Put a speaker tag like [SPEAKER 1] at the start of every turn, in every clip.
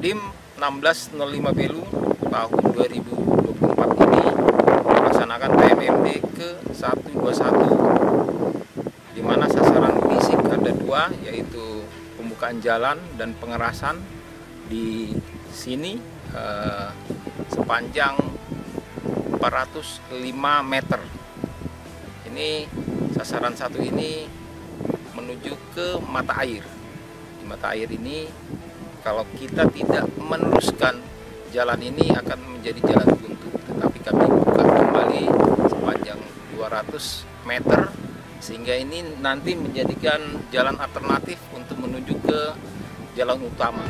[SPEAKER 1] Kodim 1605 Belu tahun 2024 ini melaksanakan PMMD ke-121, di mana sasaran fisik ada dua, yaitu pembukaan jalan dan pengerasan di sini sepanjang 405 meter. Ini sasaran satu ini menuju ke mata air. Di mata air ini, kalau kita tidak meneruskan jalan ini akan menjadi jalan buntu, tetapi kami buka kembali sepanjang 200 meter sehingga ini nanti menjadikan jalan alternatif untuk menuju ke jalan utama.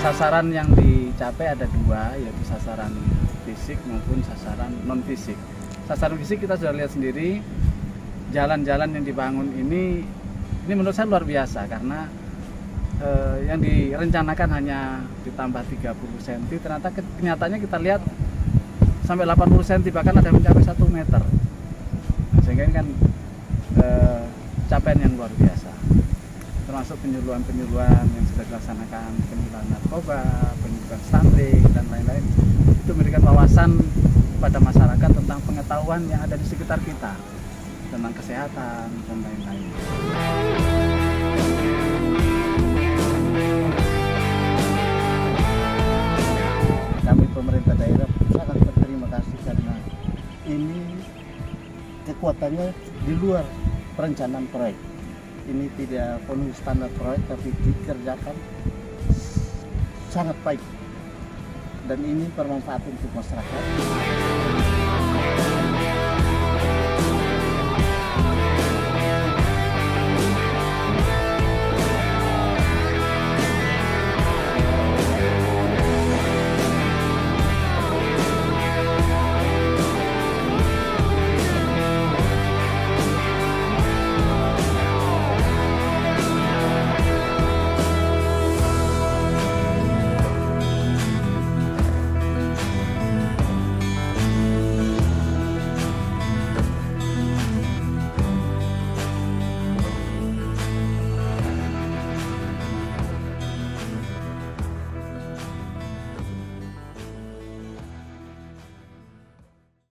[SPEAKER 2] Sasaran yang dicapai ada dua, yaitu sasaran fisik maupun sasaran non fisik. Sasaran fisik kita sudah lihat sendiri, jalan-jalan yang dibangun ini menurut saya luar biasa, karena yang direncanakan hanya ditambah 30 cm, ternyata kenyataannya kita lihat sampai 80 cm, bahkan ada yang mencapai 1 meter. Sehingga ini kan capaian yang luar biasa, termasuk penyuluhan-penyuluhan yang sudah dilaksanakan, penyuluhan narkoba, penyuluhan stunting, dan lain-lain. Itu memberikan wawasan pada masyarakat tentang pengetahuan yang ada di sekitar kita, tentang kesehatan, dan lain-lain.
[SPEAKER 3] Kami pemerintah daerah sangat berterima kasih karena ini kekuatannya di luar perencanaan proyek. Ini tidak penuhi standar proyek, tapi dikerjakan sangat baik, dan ini bermanfaat untuk masyarakat.